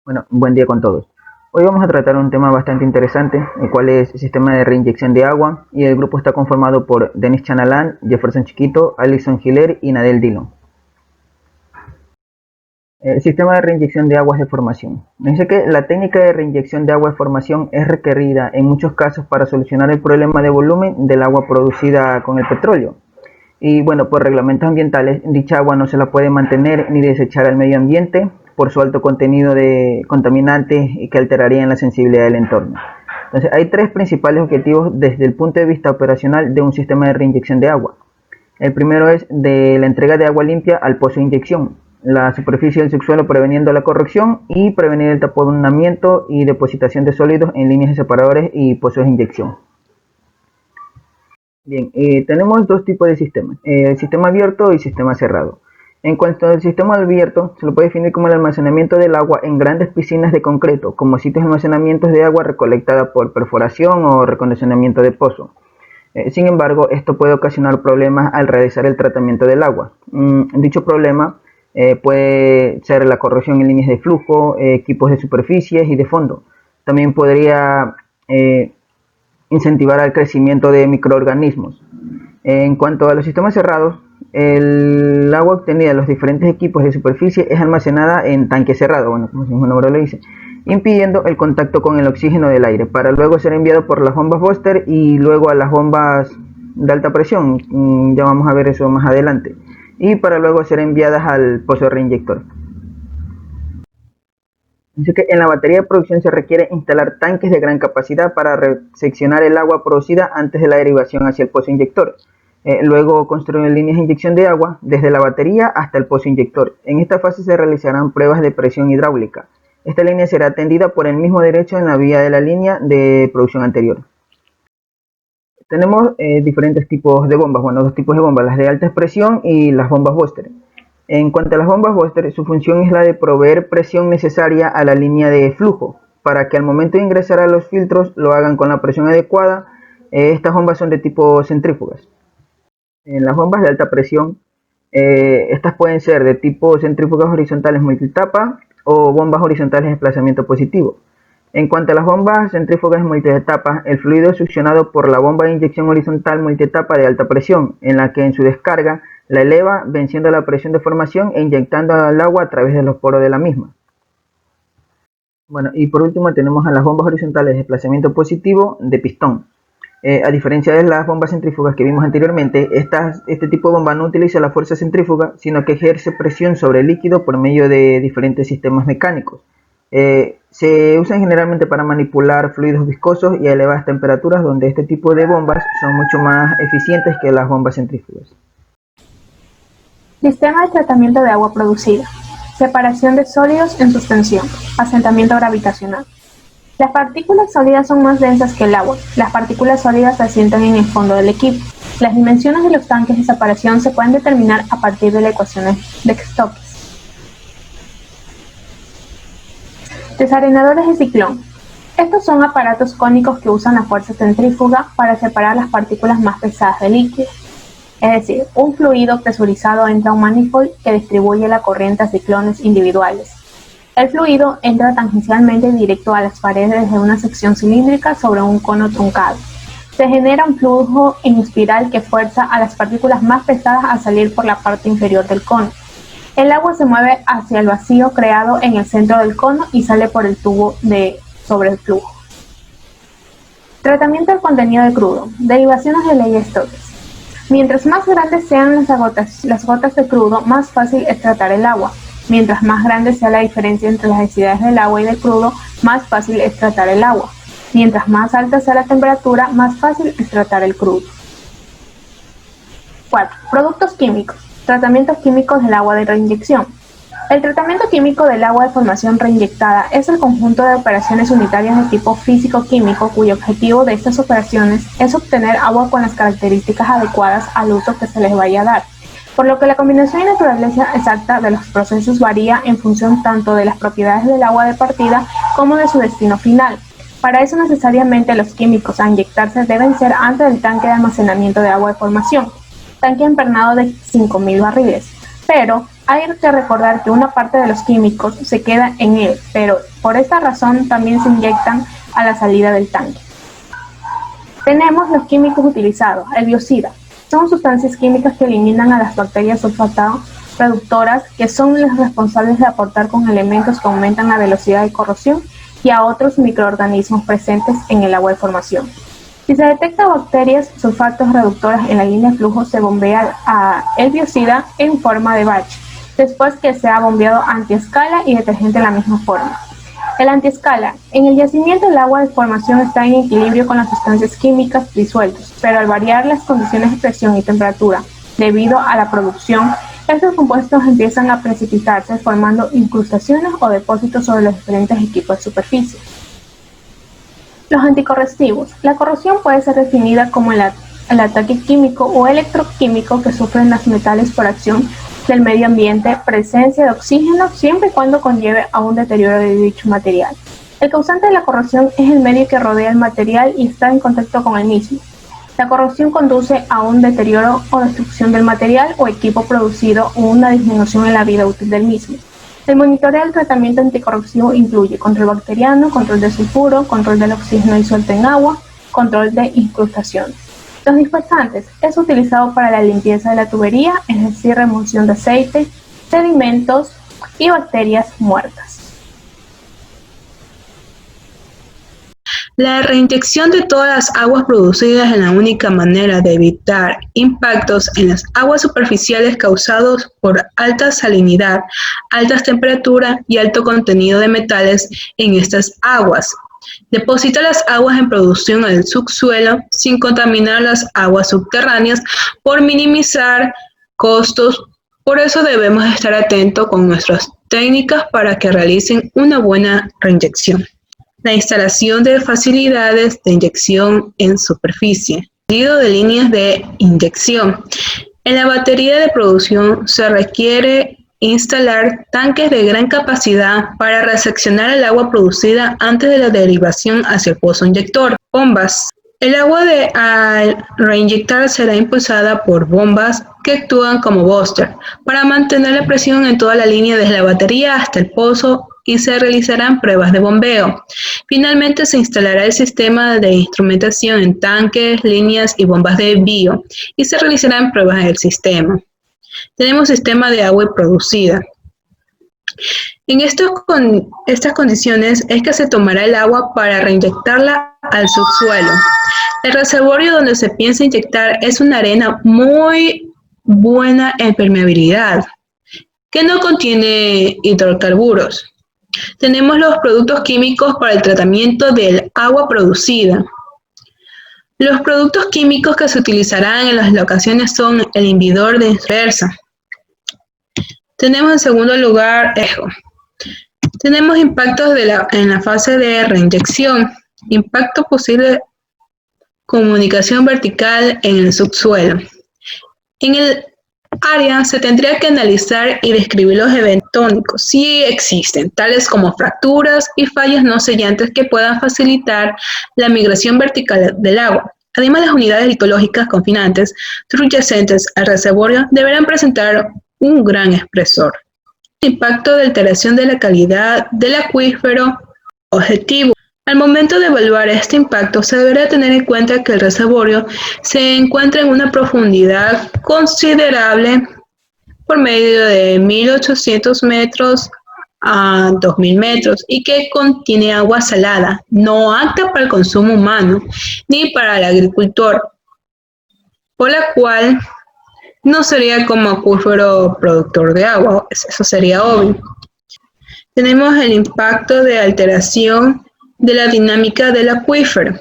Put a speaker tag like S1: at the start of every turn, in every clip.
S1: Bueno, buen día con todos. Hoy vamos a tratar un tema bastante interesante, el cual es el sistema de reinyección de agua, y el grupo está conformado por Denis Chanalan, Jefferson Chiquito, Alison Hiller y Nadel Dillon. El sistema de reinyección de agua es de formación. Dice que la técnica de reinyección de agua de formación es requerida en muchos casos para solucionar el problema de volumen del agua producida con el petróleo. Y bueno, por reglamentos ambientales, dicha agua no se la puede mantener ni desechar al medio ambiente por su alto contenido de contaminantes y que alterarían la sensibilidad del entorno. Entonces, hay tres principales objetivos desde el punto de vista operacional de un sistema de reinyección de agua. El primero es de la entrega de agua limpia al pozo de inyección, la superficie del subsuelo preveniendo la corrosión y prevenir el taponamiento y depositación de sólidos en líneas de separadores y pozos de inyección. Bien, tenemos dos tipos de sistemas, sistema abierto y sistema cerrado. En cuanto al sistema abierto, se lo puede definir como el almacenamiento del agua en grandes piscinas de concreto, como sitios de almacenamiento de agua recolectada por perforación o recondicionamiento de pozo. Sin embargo, esto puede ocasionar problemas al realizar el tratamiento del agua. Dicho problema puede ser la corrosión en líneas de flujo, equipos de superficies y de fondo. También podría incentivar al crecimiento de microorganismos. En cuanto a los sistemas cerrados, el agua obtenida de los diferentes equipos de superficie es almacenada en tanque cerrado, bueno, como su nombre lo dice, impidiendo el contacto con el oxígeno del aire, para luego ser enviado por las bombas Buster y luego a las bombas de alta presión, ya vamos a ver eso más adelante, y para luego ser enviadas al pozo reinyector. Dice que en la batería de producción se requiere instalar tanques de gran capacidad para reseccionar el agua producida antes de la derivación hacia el pozo inyector. Luego construir líneas de inyección de agua desde la batería hasta el pozo inyector. En esta fase se realizarán pruebas de presión hidráulica. Esta línea será atendida por el mismo derecho en la vía de la línea de producción anterior. Tenemos diferentes tipos de bombas, bueno, dos tipos de bombas, las de alta presión y las bombas Buster. En cuanto a las bombas Buster, su función es la de proveer presión necesaria a la línea de flujo, para que al momento de ingresar a los filtros lo hagan con la presión adecuada. Estas bombas son de tipo centrífugas. En las bombas de alta presión, estas pueden ser de tipo centrífugas horizontales multitapa o bombas horizontales de desplazamiento positivo. En cuanto a las bombas centrífugas multietapa, el fluido es succionado por la bomba de inyección horizontal multietapa de alta presión, en la que en su descarga la eleva venciendo la presión de formación e inyectando al agua a través de los poros de la misma. Bueno, y por último tenemos a las bombas horizontales de desplazamiento positivo de pistón. A diferencia de las bombas centrífugas que vimos anteriormente, este tipo de bomba no utiliza la fuerza centrífuga, sino que ejerce presión sobre el líquido por medio de diferentes sistemas mecánicos. Se usan generalmente para manipular fluidos viscosos y a elevadas temperaturas, donde este tipo de bombas son mucho más eficientes que las bombas centrífugas.
S2: Sistema de tratamiento de agua producida. Separación de sólidos en suspensión. Asentamiento gravitacional. Las partículas sólidas son más densas que el agua. Las partículas sólidas se asientan en el fondo del equipo. Las dimensiones de los tanques de separación se pueden determinar a partir de la ecuación de Stokes. Desarenadores de ciclón. Estos son aparatos cónicos que usan la fuerza centrífuga para separar las partículas más pesadas del líquido. Es decir, un fluido presurizado entra a un manifold que distribuye la corriente a ciclones individuales. El fluido entra tangencialmente directo a las paredes de una sección cilíndrica sobre un cono truncado. Se genera un flujo en espiral que fuerza a las partículas más pesadas a salir por la parte inferior del cono. El agua se mueve hacia el vacío creado en el centro del cono y sale por el tubo sobre el flujo. Tratamiento del contenido de crudo. Derivaciones de ley de Stokes. Mientras más grandes sean las gotas de crudo, más fácil es tratar el agua. Mientras más grande sea la diferencia entre las densidades del agua y del crudo, más fácil es tratar el agua. Mientras más alta sea la temperatura, más fácil es tratar el crudo. 4. Productos químicos. Tratamientos químicos del agua de reinyección. El tratamiento químico del agua de formación reinyectada es el conjunto de operaciones unitarias de tipo físico-químico cuyo objetivo de estas operaciones es obtener agua con las características adecuadas al uso que se les vaya a dar, por lo que la combinación y naturaleza exacta de los procesos varía en función tanto de las propiedades del agua de partida como de su destino final. Para eso necesariamente los químicos a inyectarse deben ser antes del tanque de almacenamiento de agua de formación, tanque empernado de 5.000 barriles, pero hay que recordar que una parte de los químicos se queda en él, pero por esta razón también se inyectan a la salida del tanque. Tenemos los químicos utilizados, el biocida. Son sustancias químicas que eliminan a las bacterias sulfato reductoras, que son las responsables de aportar con elementos que aumentan la velocidad de corrosión, y a otros microorganismos presentes en el agua de formación. Si se detecta bacterias sulfatos reductoras en la línea de flujo, se bombea el biocida en forma de batch, después que se ha bombeado antiescala y detergente en la misma forma. El antiescala. En el yacimiento el agua de formación está en equilibrio con las sustancias químicas disueltas, pero al variar las condiciones de presión y temperatura debido a la producción, estos compuestos empiezan a precipitarse formando incrustaciones o depósitos sobre los diferentes equipos de superficie. Los anticorrosivos. La corrosión puede ser definida como el ataque químico o electroquímico que sufren los metales por acción del medio ambiente, presencia de oxígeno, siempre y cuando conlleve a un deterioro de dicho material. El causante de la corrosión es el medio que rodea el material y está en contacto con el mismo. La corrosión conduce a un deterioro o destrucción del material o equipo producido o una disminución en la vida útil del mismo. El monitoreo del tratamiento anticorrosivo incluye control bacteriano, control de sulfuro, control del oxígeno disuelto en agua, control de incrustación. Los dispersantes es utilizado para la limpieza de la tubería, es decir, remoción de aceite, sedimentos y bacterias muertas.
S3: La reinyección de todas las aguas producidas es la única manera de evitar impactos en las aguas superficiales causados por alta salinidad, altas temperaturas y alto contenido de metales en estas aguas. Deposita las aguas en producción al subsuelo sin contaminar las aguas subterráneas por minimizar costos. Por eso debemos estar atentos con nuestras técnicas para que realicen una buena reinyección. La instalación de facilidades de inyección en superficie. Seguido de líneas de inyección. En la batería de producción se requiere instalar tanques de gran capacidad para reseccionar el agua producida antes de la derivación hacia el pozo inyector. Bombas. El agua al reinyectar será impulsada por bombas que actúan como booster para mantener la presión en toda la línea desde la batería hasta el pozo y se realizarán pruebas de bombeo. Finalmente se instalará el sistema de instrumentación en tanques, líneas y bombas de envío y se realizarán pruebas en el sistema. Tenemos sistema de agua producida. En estas condiciones es que se tomará el agua para reinyectarla al subsuelo. El reservorio donde se piensa inyectar es una arena muy buena en permeabilidad, que no contiene hidrocarburos. Tenemos los productos químicos para el tratamiento del agua producida. Los productos químicos que se utilizarán en las locaciones son el inhibidor de inversa. Tenemos en segundo lugar EJO. Tenemos impactos en la fase de reinyección. Impacto posible, comunicación vertical en el subsuelo. En el área se tendría que analizar y describir los eventos tónicos, si existen, tales como fracturas y fallas no sellantes que puedan facilitar la migración vertical del agua. Además, las unidades litológicas confinantes subyacentes al reservorio deberán presentar un gran espesor. Impacto de alteración de la calidad del acuífero objetivo. Al momento de evaluar este impacto, se deberá tener en cuenta que el reservorio se encuentra en una profundidad considerable por medio de 1.800 metros a 2.000 metros y que contiene agua salada, no apta para el consumo humano ni para el agricultor, por la cual no sería como acuífero productor de agua, eso sería obvio. Tenemos el impacto de alteración de la dinámica del acuífero.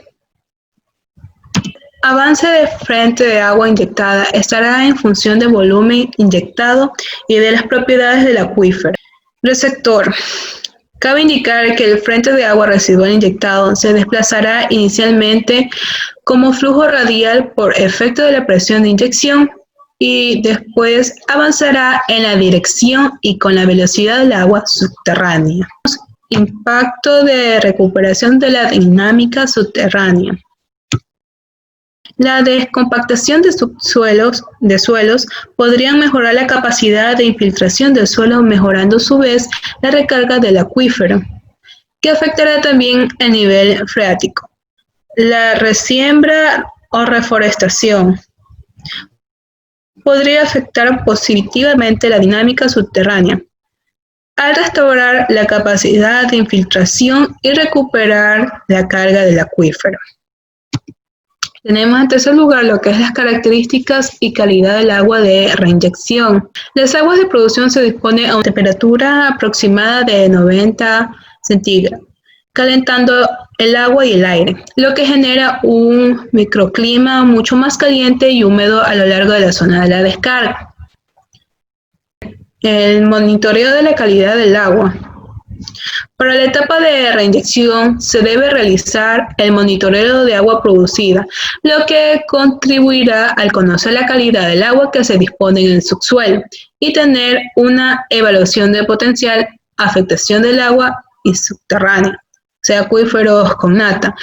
S3: Avance de frente de agua inyectada estará en función del volumen inyectado y de las propiedades del acuífero. Receptor. Cabe indicar que el frente de agua residual inyectado se desplazará inicialmente como flujo radial por efecto de la presión de inyección y después avanzará en la dirección y con la velocidad del agua subterránea. Impacto de recuperación de la dinámica subterránea. La descompactación de suelos podrían mejorar la capacidad de infiltración del suelo, mejorando a su vez la recarga del acuífero, que afectará también el nivel freático. La resiembra o reforestación podría afectar positivamente la dinámica subterránea, al restaurar la capacidad de infiltración y recuperar la carga del acuífero. Tenemos en tercer lugar lo que es las características y calidad del agua de reinyección. Las aguas de producción se disponen a una temperatura aproximada de 90 centígrados, calentando el agua y el aire, lo que genera un microclima mucho más caliente y húmedo a lo largo de la zona de la descarga. El monitoreo de la calidad del agua. Para la etapa de reinyección se debe realizar el monitoreo de agua producida, lo que contribuirá al conocer la calidad del agua que se dispone en el subsuelo y tener una evaluación de potencial afectación del agua y subterránea, o sea, acuíferos con nata,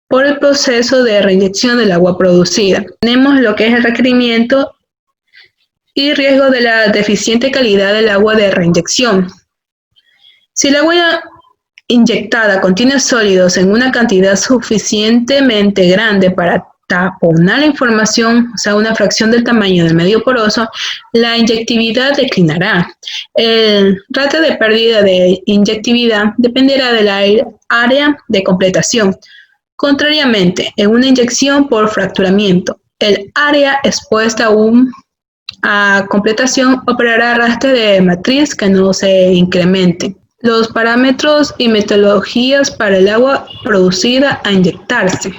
S3: por el proceso de reinyección del agua producida. Tenemos lo que es el requerimiento y riesgo de la deficiente calidad del agua de reinyección. Si el agua inyectada contiene sólidos en una cantidad suficientemente grande para taponar la información, o sea, una fracción del tamaño del medio poroso, la inyectividad declinará. El ratio de pérdida de inyectividad dependerá de la área de completación. Contrariamente, en una inyección por fracturamiento, el área expuesta a completación operará arrastre de matriz que no se incremente. Los parámetros y metodologías para el agua producida a inyectarse.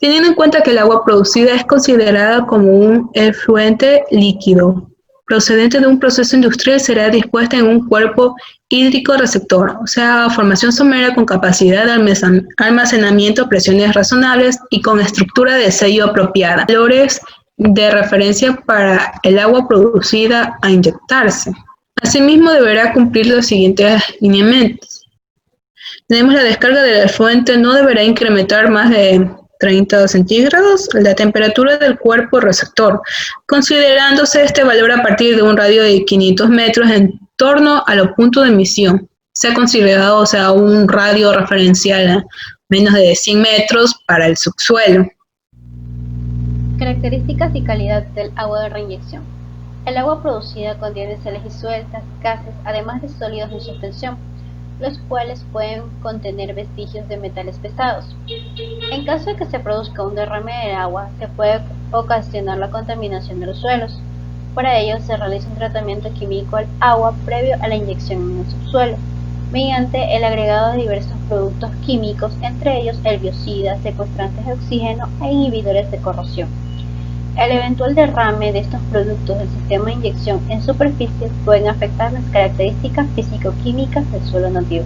S3: Teniendo en cuenta que el agua producida es considerada como un efluente líquido procedente de un proceso industrial, será dispuesta en un cuerpo hídrico receptor, o sea, formación somera con capacidad de almacenamiento a presiones razonables y con estructura de sello apropiada. Valores de referencia para el agua producida a inyectarse. Asimismo, deberá cumplir los siguientes lineamientos. Tenemos la descarga del efluente no deberá incrementar más de 30 centígrados la temperatura del cuerpo receptor, considerándose este valor a partir de un radio de 500 metros en torno a los puntos de emisión. Se ha considerado, o sea, un radio referencial a menos de 100 metros para el subsuelo.
S4: Características y calidad del agua de reinyección. El agua producida contiene sales disueltas, gases, además de sólidos en suspensión, los cuales pueden contener vestigios de metales pesados. En caso de que se produzca un derrame de agua, se puede ocasionar la contaminación de los suelos. Para ello, se realiza un tratamiento químico al agua previo a la inyección en el subsuelo, mediante el agregado de diversos productos químicos, entre ellos herbicidas, secuestrantes de oxígeno e inhibidores de corrosión. El eventual derrame de estos productos del sistema de inyección en superficies pueden afectar las características físico-químicas del suelo nativo.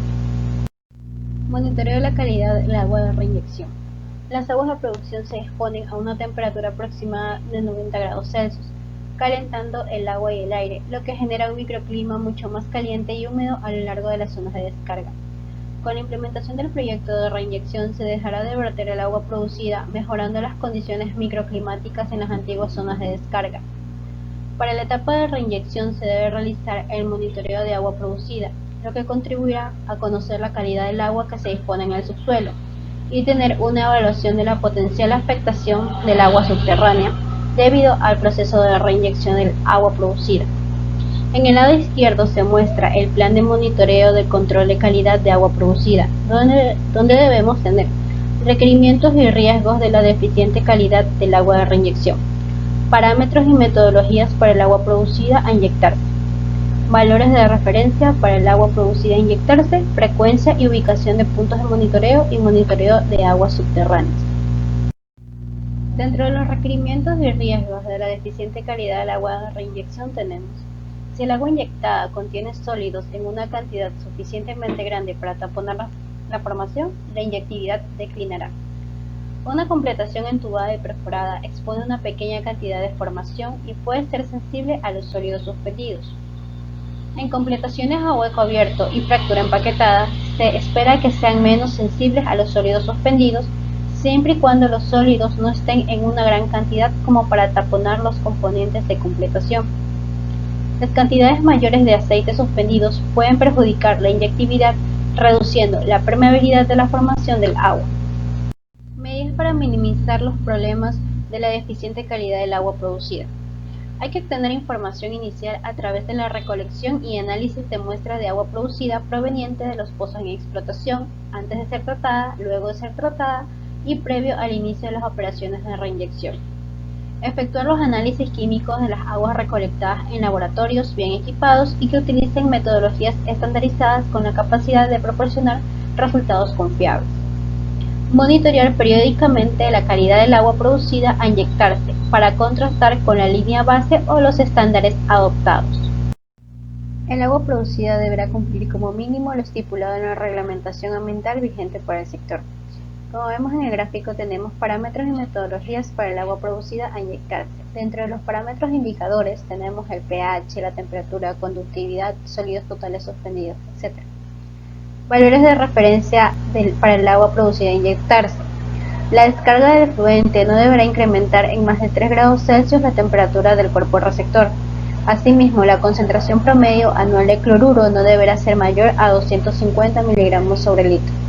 S4: Monitoreo de la calidad del agua de reinyección. Las aguas de producción se exponen a una temperatura aproximada de 90 grados Celsius, calentando el agua y el aire, lo que genera un microclima mucho más caliente y húmedo a lo largo de las zonas de descarga. Con la implementación del proyecto de reinyección se dejará de verter el agua producida, mejorando las condiciones microclimáticas en las antiguas zonas de descarga. Para la etapa de reinyección se debe realizar el monitoreo de agua producida, lo que contribuirá a conocer la calidad del agua que se dispone en el subsuelo y tener una evaluación de la potencial afectación del agua subterránea debido al proceso de reinyección del agua producida. En el lado izquierdo se muestra el plan de monitoreo del control de calidad de agua producida, donde debemos tener requerimientos y riesgos de la deficiente calidad del agua de reinyección, parámetros y metodologías para el agua producida a inyectarse, valores de referencia para el agua producida a inyectarse, frecuencia y ubicación de puntos de monitoreo y monitoreo de aguas subterráneas. Dentro de los requerimientos y riesgos de la deficiente calidad del agua de reinyección tenemos: si el agua inyectada contiene sólidos en una cantidad suficientemente grande para taponar la formación, la inyectividad declinará. Una completación entubada y perforada expone una pequeña cantidad de formación y puede ser sensible a los sólidos suspendidos. En completaciones a hueco abierto y fractura empaquetada, se espera que sean menos sensibles a los sólidos suspendidos siempre y cuando los sólidos no estén en una gran cantidad como para taponar los componentes de completación. Las cantidades mayores de aceite suspendidos pueden perjudicar la inyectividad, reduciendo la permeabilidad de la formación del agua. Medidas para minimizar los problemas de la deficiente calidad del agua producida. Hay que obtener información inicial a través de la recolección y análisis de muestras de agua producida proveniente de los pozos en explotación, antes de ser tratada, luego de ser tratada y previo al inicio de las operaciones de reinyección. Efectuar los análisis químicos de las aguas recolectadas en laboratorios bien equipados y que utilicen metodologías estandarizadas con la capacidad de proporcionar resultados confiables. Monitorear periódicamente la calidad del agua producida a inyectarse para contrastar con la línea base o los estándares adoptados. El agua producida deberá cumplir como mínimo lo estipulado en la reglamentación ambiental vigente para el sector. Como vemos en el gráfico, tenemos parámetros y metodologías para el agua producida a inyectarse. Dentro de los parámetros indicadores tenemos el pH, la temperatura, conductividad, sólidos totales suspendidos, etc. Valores de referencia para el agua producida a inyectarse. La descarga del efluente no deberá incrementar en más de 3 grados Celsius la temperatura del cuerpo receptor. Asimismo, la concentración promedio anual de cloruro no deberá ser mayor a 250 mg sobre litro.